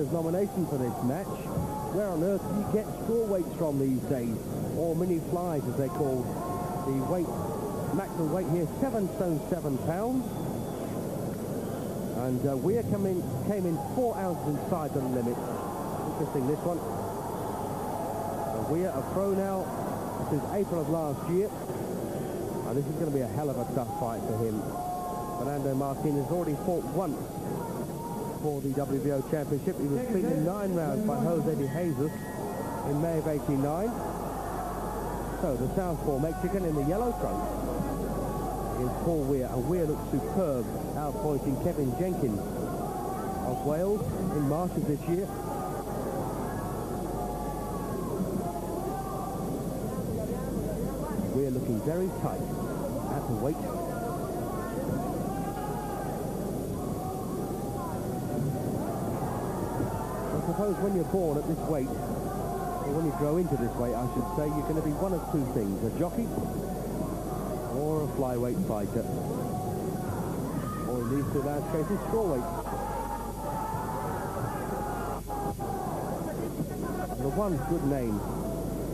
Amateur's nomination for this match. Where on earth do you get straw weights from these days? Or mini flies, as they're called. The weight, maximum weight here, 7 stone 7 pounds. And Weir came in 4 ounces inside the limit. Interesting, this one. Weir, a pro now since April of last year. And this is going to be a hell of a tough fight for him. Fernando Martinez already fought once for the WBO Championship. He was beaten in 9 rounds by Jose de Jesus in May of '89. So the southpaw Mexican in the yellow trunks is Paul Weir, and Weir looks superb, outpointing Kevin Jenkins of Wales in March of this year. Weir looking very tight at the weight. I suppose when you're born at this weight, or when you grow into this weight, I should say, you're going to be one of two things, a jockey or a flyweight fighter. Or in these two lads' cases, strawweight. The one good name,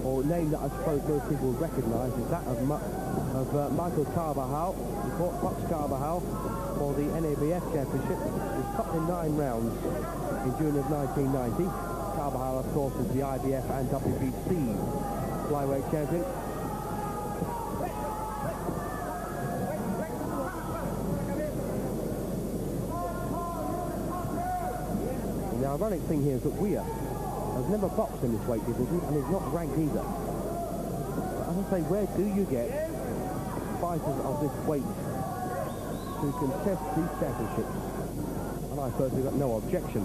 or name that I suppose most people recognise, is that of Michael Carbajal. He fought Fox Carbajal for the NABF Championship. He was stopped in 9 rounds in June of 1990. Carbajal, of course, is the IBF and WBC flyweight champion. And the ironic thing here is that Weir has never boxed in this weight division and is not ranked either. But as I say, where do you get fighters of this weight to contest these championships? And I personally got no objection.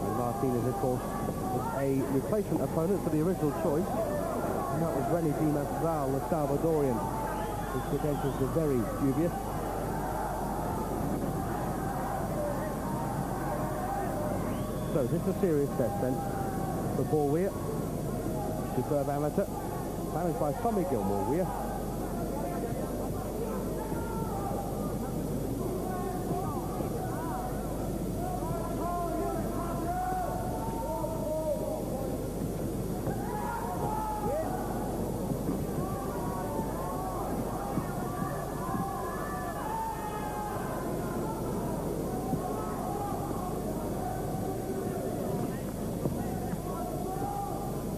And Martinez, of course, was a replacement opponent for the original choice, and that was René Dimas Val, the Salvadorian. His credentials were very dubious. So this is a serious test then for Paul Weir, superb amateur, managed by Tommy Gilmore Weir.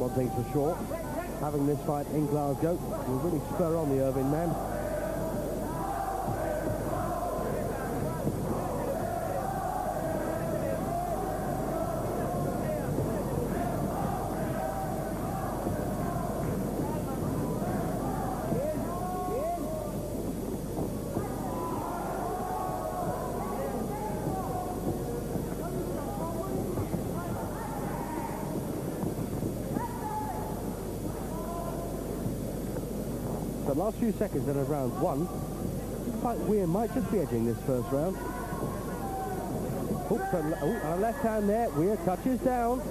One thing's for sure, having this fight in Glasgow will really spur on the Irvine man. The last few seconds of round 1, looks like Weir might just be edging this first round. And a left hand there, Weir touches down.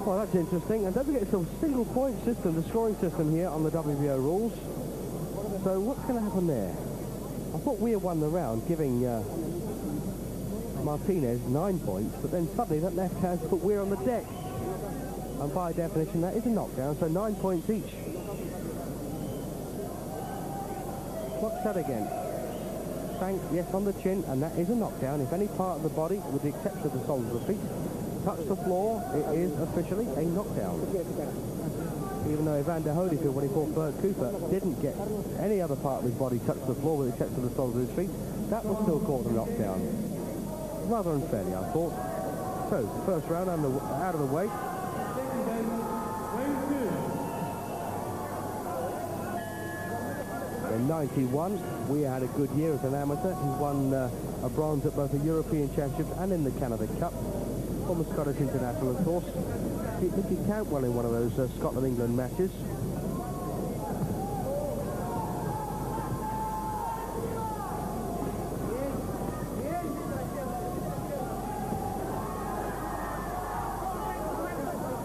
Well, that's interesting. And don't forget, it's a single point system, the scoring system here on the WBO rules. So what's going to happen there? I thought Weir won the round, giving Martinez 9 points, but then suddenly that left hand put Weir on the deck. And by definition, that is a knockdown, so 9 points each. What's that again? Thanks, yes, on the chin, and that is a knockdown. If any part of the body, with the exception of the soles of the feet, touch the floor, it is officially a knockdown. Even though Evander Holyfield, when he fought Bert Cooper, didn't get any other part of his body touch the floor, with the exception of the soles of his feet, that was still called a knockdown. Rather unfairly, I thought. So, first round out of the way. In 91, Weir had a good year as an amateur. He won a bronze at both the European Championships and in the Canada Cup. Former Scottish international, of course. He did count well in one of those Scotland-England matches.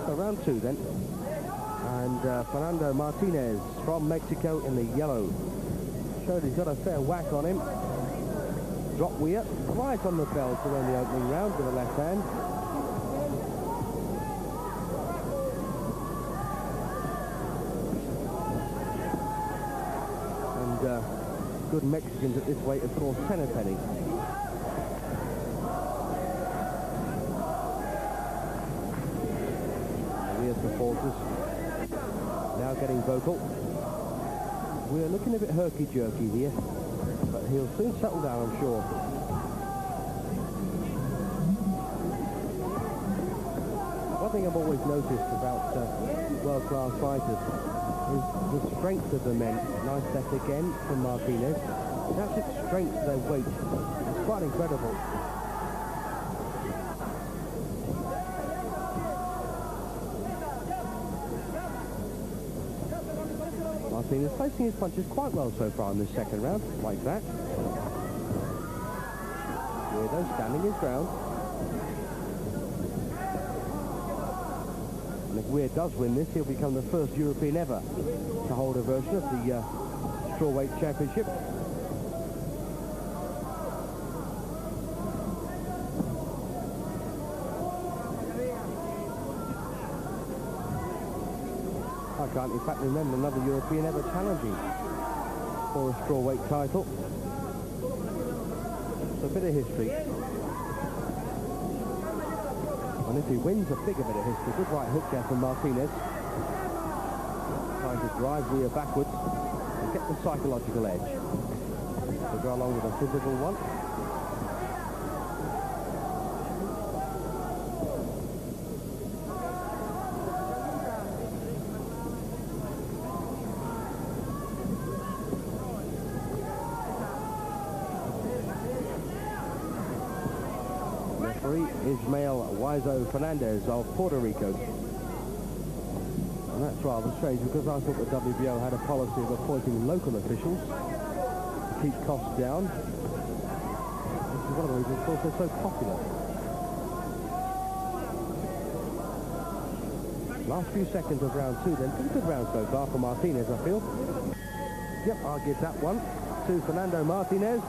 So round 2 then. And Fernando Martinez from Mexico in the yellow. Showed he's got a fair whack on him. Drop Weir right on the bell to win the opening round with the left hand. And good Mexicans at this weight, of course, 10 a penny. Weir supporters now getting vocal. We're looking a bit herky-jerky here, but he'll soon settle down, I'm sure. One thing I've always noticed about world-class fighters is the strength of the men. Nice set again from Martinez. The absolute strength of their weight. It's quite incredible. Martinez placing his punches quite well so far in this second round, like that. Weirdo standing his ground. And if Weir does win this, he'll become the first European ever to hold a version of the strawweight championship. I can't in fact remember another European ever challenging for a strawweight title. It's a bit of history. And if he wins, a bigger bit of history. Good right hook there from Martinez. Trying to drive Weir backwards and get the psychological edge. To go along with a physical one. Fernando of Puerto Rico. And that's rather strange because I thought the WBO had a policy of appointing local officials to keep costs down. This is one of the reasons, of course, they're so popular. Last few seconds of round two then. Pretty good round so far for Martinez, I feel. Yep, I'll give that one to Fernando Martinez.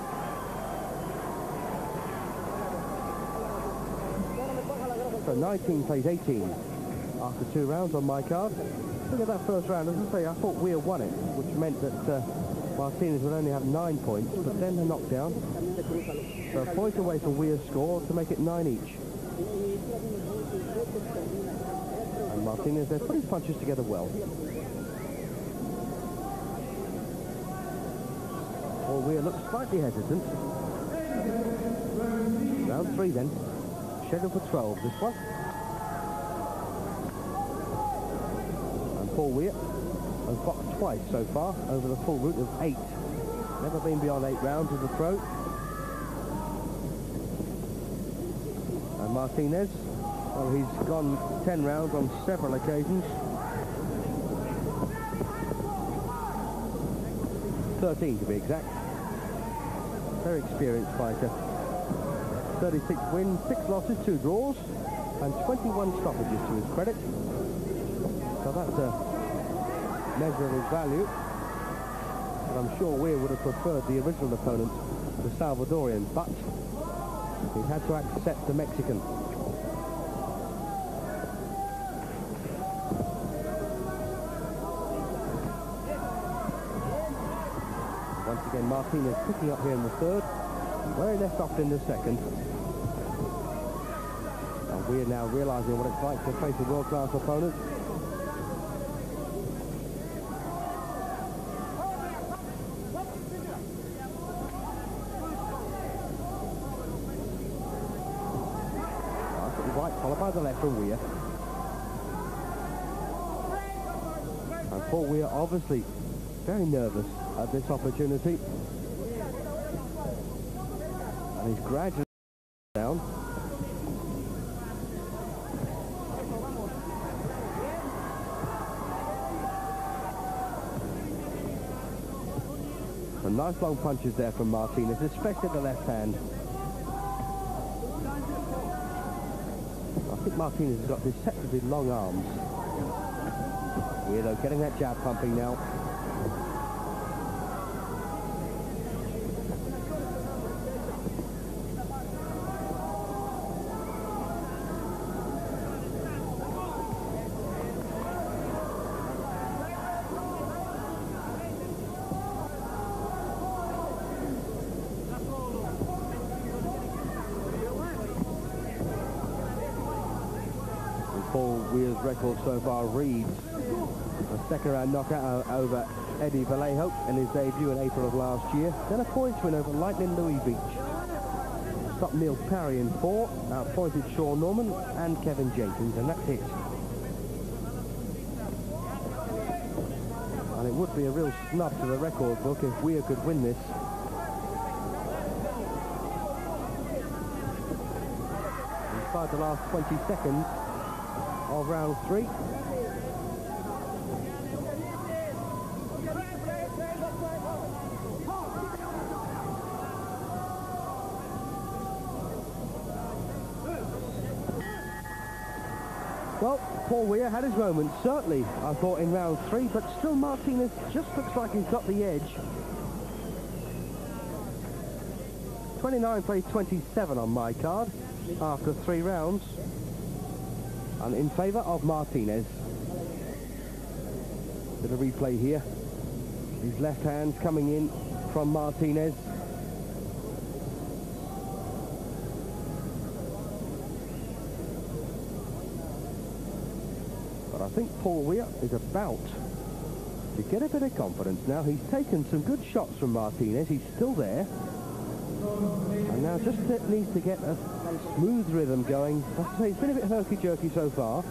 So 19 plays 18 after 2 rounds on my card. Look at that first round. As I say, I thought Weir won it, which meant that Martinez would only have 9 points, but then the knockdown. So a point away from Weir's score to make it 9 each. And Martinez there put his punches together well. Well, Weir looks slightly hesitant. Round 3 then. Scheduled for 12, this one. And Paul Weir has boxed twice so far over the full route of 8. Never been beyond 8 rounds as a pro. And Martinez, well, he's gone 10 rounds on several occasions. 13 to be exact. Very experienced fighter. 36 wins, 6 losses, 2 draws, and 21 stoppages to his credit. So that's a measure of his value. But I'm sure Weir would have preferred the original opponent, the Salvadorian, but he had to accept the Mexican. Once again, Martinez picking up here in the third, where he left off in the second. And Weir now realising what it's like to face a world-class opponent. Right, followed by the left from Weir. And Paul Weir obviously very nervous at this opportunity. And he's gradually down. Some nice long punches there from Martinez, especially the left hand. I think Martinez has got deceptively long arms. Weir though getting that jab pumping now. Weir's record so far reads a second-round knockout over Eddie Vallejo in his debut in April of last year. Then a points win over Lightning Louis Beach. Stopped Neil Parry in 4, outpointed Sean Norman and Kevin Jenkins, and that's it. And it would be a real snub to the record book if Weir could win this. Inside the last 20 seconds of round 3. Well, Paul Weir had his moments, certainly, I thought, in round 3, but still Martinez just looks like he's got the edge. 29 plays 27 on my card after 3 rounds, and in favour of Martinez. Bit of replay here. His left hand's coming in from Martinez. I think Paul Weir is about to get a bit of confidence now. He's taken some good shots from Martinez. He's still there. And now just needs to get a smooth rhythm going. He's been a bit herky-jerky so far.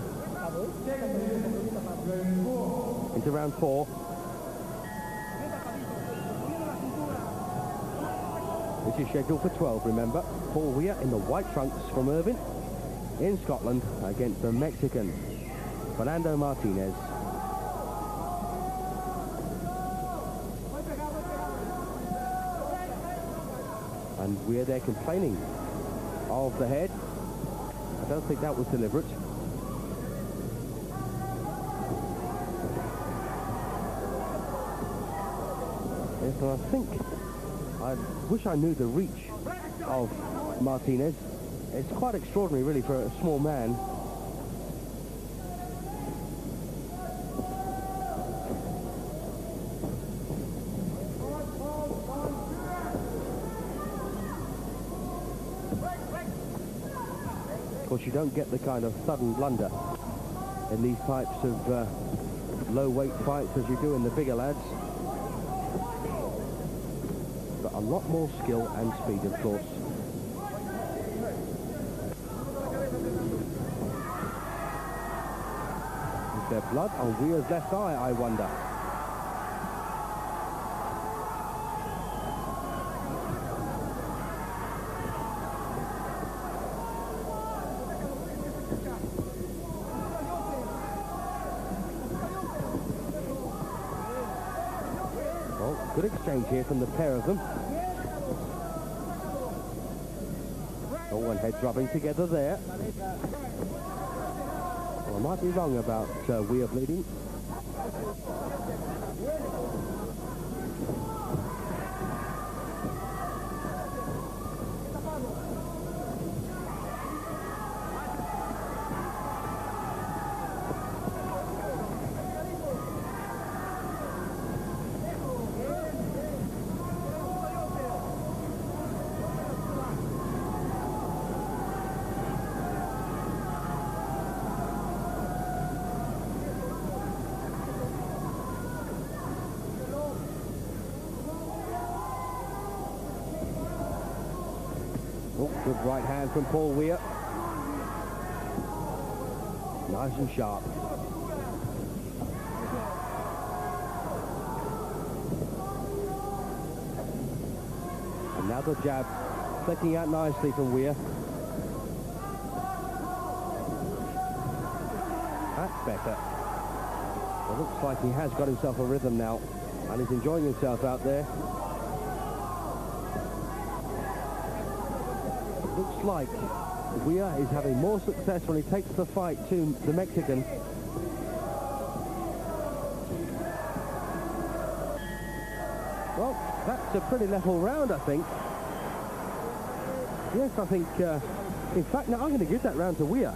Into round 4. This is scheduled for 12, remember. Paul Weir in the white trunks from Irvine in Scotland against the Mexican Fernando Martinez. And Weir there complaining of the head. I don't think that was deliberate. Yes, and I wish I knew the reach of Martinez. It's quite extraordinary, really, for a small man. Of course, you don't get the kind of sudden blunder in these types of low-weight fights as you do in the bigger lads. But a lot more skill and speed, of course. Is there blood on Weir's left eye, I wonder? Good exchange here from the pair of them. Oh, and heads rubbing together there. Well, I might be wrong about Weir bleeding. Good right hand from Paul Weir. Nice and sharp. And now the jab flicking out nicely from Weir. That's better. It looks like he has got himself a rhythm now, and he's enjoying himself out there. Looks like Weir is having more success when he takes the fight to the Mexican. Well, that's a pretty level round, I think. Yes, I think, in fact, now I'm going to give that round to Weir.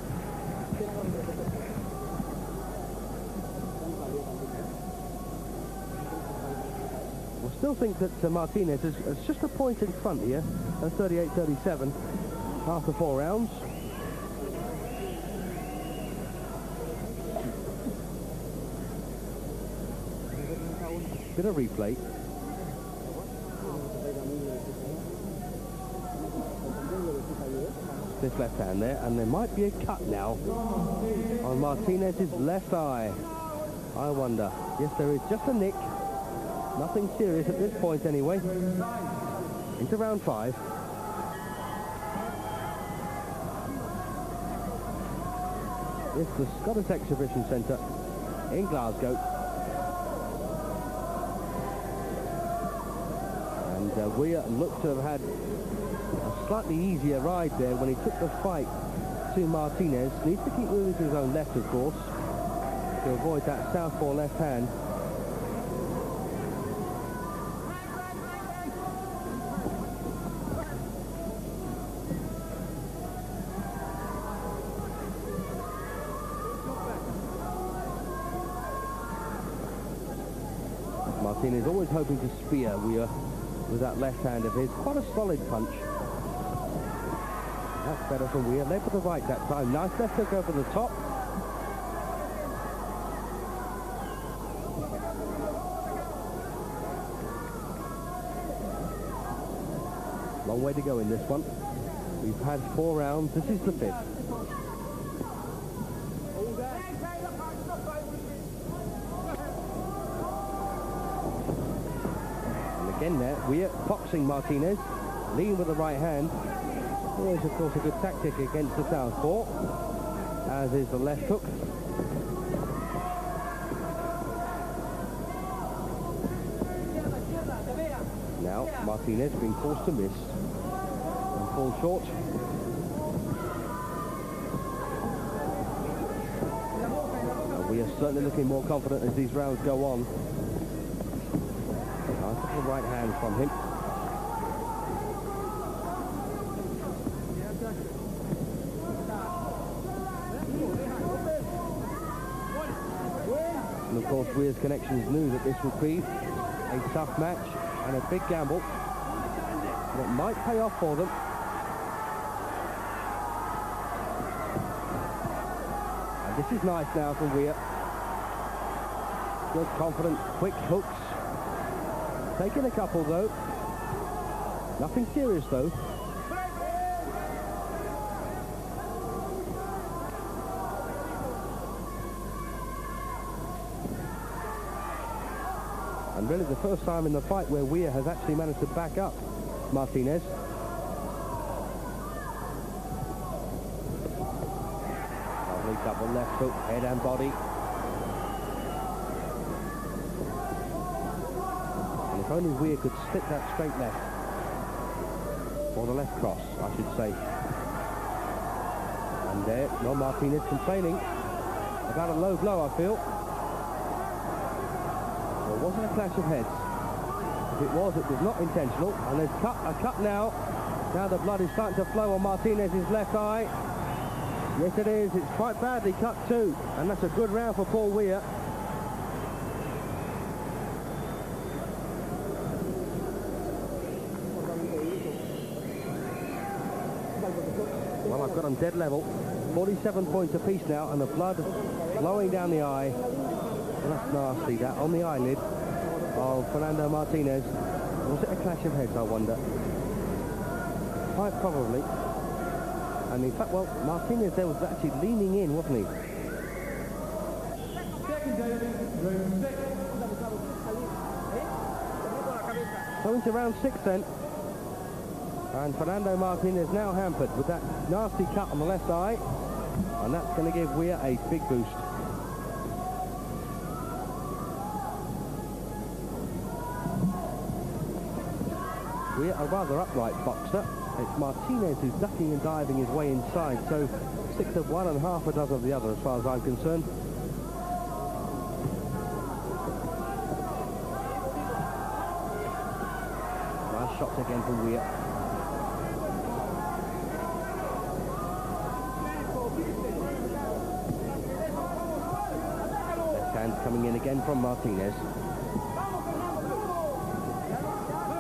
I still think that Martinez is just a point in front here at 38-37 after 4 rounds. Bit of replay. This left hand there, and there might be a cut now on Martinez's left eye. I wonder. Yes, there is just a nick. Nothing serious at this point anyway. Into round 5. It's the Scottish Exhibition Centre in Glasgow. And Weir looked to have had a slightly easier ride there when he took the fight to Martinez. Needs to keep moving to his own left, of course, to avoid that southpaw left hand. Martinez always hoping to spear Weir with that left hand of his. Quite a solid punch. That's better from Weir. Led with the right that time. Nice left hook over the top. Long way to go in this one. We've had 4 rounds. This is the 5th. Again there, Weir boxing Martinez, lean with the right hand. Here's of course a good tactic against the southpaw, as is the left hook. Now Martinez being forced to miss and fall short. And we are certainly looking more confident as these rounds go on. The right hand from him. And of course Weir's connections knew that this would be a tough match and a big gamble. And it might pay off for them. And this is nice now from Weir. Good, confident, quick hooks. Taking a couple though. Nothing serious though. And really the first time in the fight where Weir has actually managed to back up Martinez. Lovely double left hook, head and body. If only Weir could stick that straight left, or the left cross, I should say. And there, no, Martinez complaining about a low blow, I feel. Well, it wasn't a clash of heads. If it was not intentional. And there's a cut now. Now the blood is starting to flow on Martinez's left eye. Yes, it is. It's quite badly cut too. And that's a good round for Paul Weir. Well, I've got them dead level. 47 points apiece now, and the blood flowing down the eye. Well, that's nasty, that, on the eyelid of Fernando Martinez. Was it a clash of heads, I wonder? Quite probably. And in fact, well, Martinez there was actually leaning in, wasn't he? So into round 6 then. And Fernando Martinez now hampered with that nasty cut on the left eye. And that's going to give Weir a big boost. Weir, a rather upright boxer. It's Martinez who's ducking and diving his way inside. So 6 of one and half a dozen of the other as far as I'm concerned. Nice shots again from Weir. Coming in again from Martinez.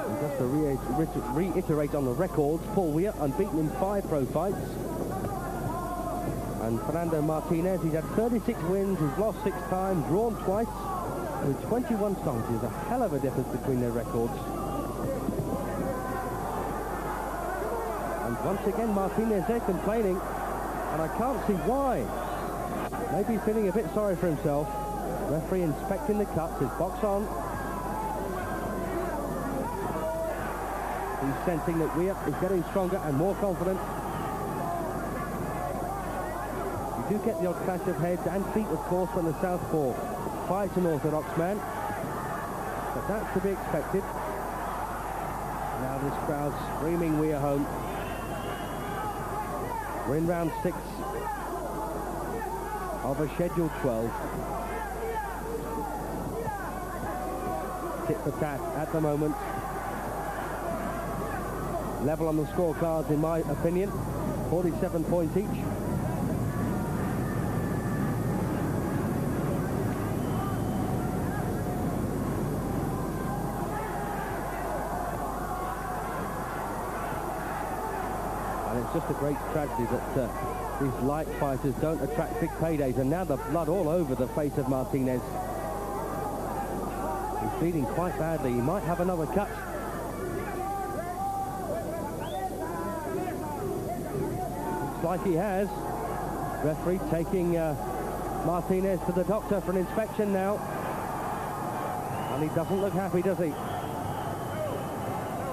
And just to reiterate on the records, Paul Weir unbeaten in 5 pro fights. And Fernando Martinez, he's had 36 wins, he's lost 6 times, drawn twice. with 21 stones. There's a hell of a difference between their records. And once again, Martinez there complaining, and I can't see why. Maybe feeling a bit sorry for himself. Referee inspecting the cuts, his box on. He's sensing that Weir is getting stronger and more confident. You do get the odd clash of heads and feet, of course, when the southpaw fights an orthodox man. But that's to be expected. Now this crowd's screaming Weir home. We're in round 6 of a scheduled 12. Tit for tat at the moment. Level on the scorecards, in my opinion. 47 points each. And it's just a great tragedy that these light fighters don't attract big paydays, and now the blood all over the face of Martinez. He's bleeding quite badly. He might have another cut. Looks like he has. Referee taking Martinez to the doctor for an inspection now. And he doesn't look happy, does he?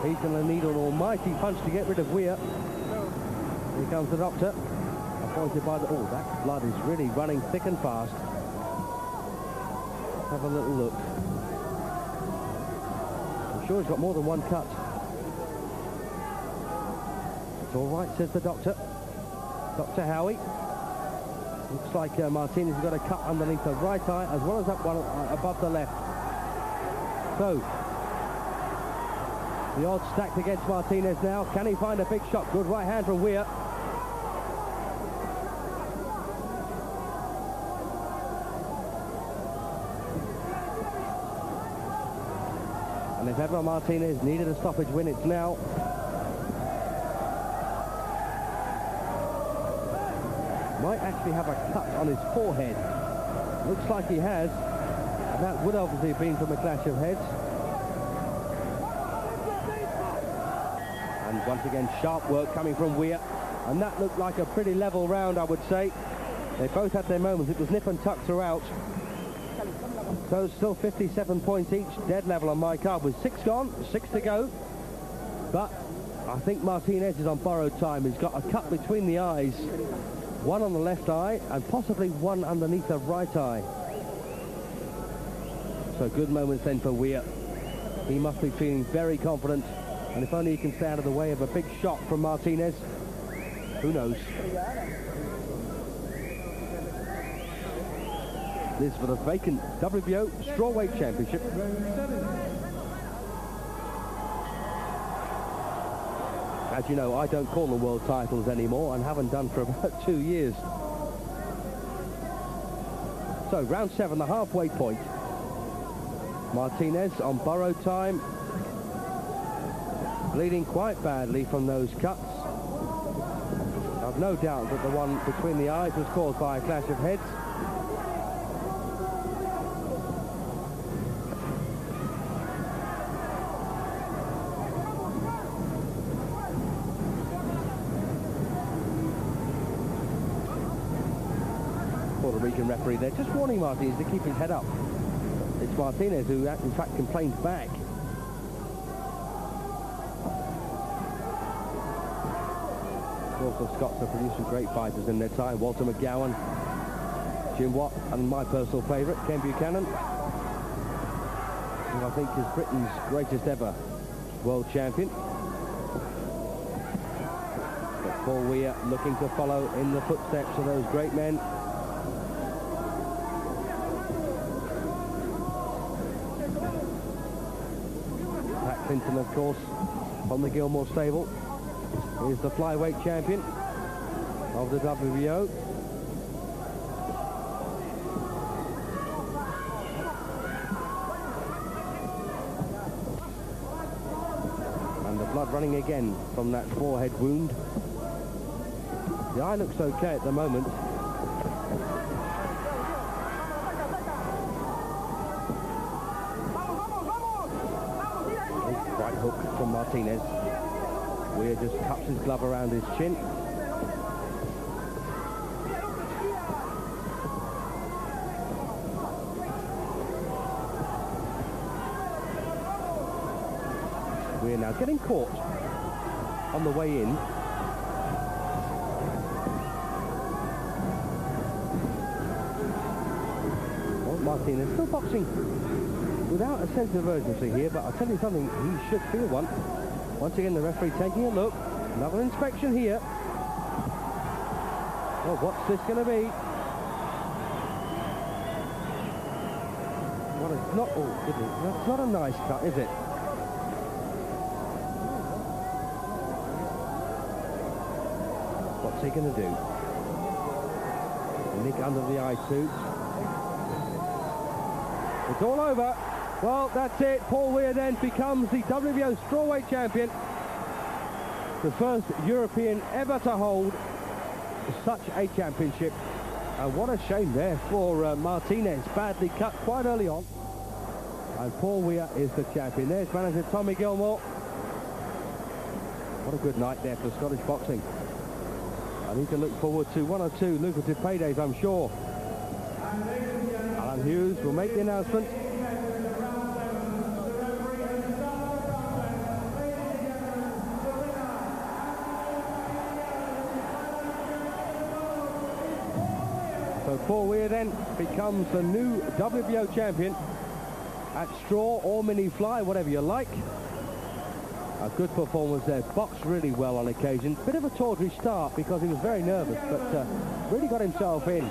He's going to need an almighty punch to get rid of Weir. Here comes the doctor. Appointed by the... Oh, that blood is really running thick and fast. Let's have a little look. I'm sure he's got more than one cut. It's all right, says the doctor. Dr. Howie. Looks like Martinez has got a cut underneath the right eye as well as that one above the left. So, the odds stacked against Martinez now. Can he find a big shot? Good right hand from Weir. And if ever Martinez needed a stoppage win, it's now. Might actually have a cut on his forehead. Looks like he has. And that would obviously have been from a clash of heads. And once again, sharp work coming from Weir. And that looked like a pretty level round, I would say. They both had their moments. It was nip and tuck throughout. So still 57 points each, dead level on my card with 6 gone, 6 to go. But I think Martinez is on borrowed time. He's got a cut between the eyes, one on the left eye and possibly one underneath the right eye. So good moments then for Weir. He must be feeling very confident, and if only he can stay out of the way of a big shot from Martinez, who knows. This for the vacant WBO Strawweight Championship. As you know, I don't call them world titles anymore and haven't done for about 2 years. So round 7, the halfway point. Martinez on borrowed time. Bleeding quite badly from those cuts. I've no doubt that the one between the eyes was caused by a clash of heads. Puerto Rican referee there, just warning Martinez to keep his head up. It's Martinez who in fact complains back. Of course, the Scots have produced some great fighters in their time. Walter McGowan, Jim Watt, and my personal favourite, Ken Buchanan, who I think is Britain's greatest ever world champion. But Paul Weir looking to follow in the footsteps of those great men. Clinton, of course, from the Gilmore stable, is the flyweight champion of the WBO. And the blood running again from that forehead wound. The eye looks okay at the moment. from Martinez. Weir just cups his glove around his chin. We're now getting caught on the way in. Well, Martinez still boxing without a sense of urgency here, but I'll tell you something, he should feel one. Once again, the referee taking a look. Another inspection here. Well, what's this going to be? Well, it's not. Oh, that's not a nice cut, is it? What's he going to do? Nick under the eye suit. It's all over. Well, that's it. Paul Weir then becomes the WBO strawweight champion. The first European ever to hold such a championship. And what a shame there for Martinez. Badly cut quite early on. And Paul Weir is the champion. There's manager Tommy Gilmore. What a good night there for Scottish boxing. I need to look forward to one or two lucrative paydays, I'm sure. Alan Hughes will make the announcement. So Paul Weir then becomes the new WBO champion at straw or mini fly, whatever you like. A good performance there, boxed really well on occasion. Bit of a tawdry start because he was very nervous, but really got himself in.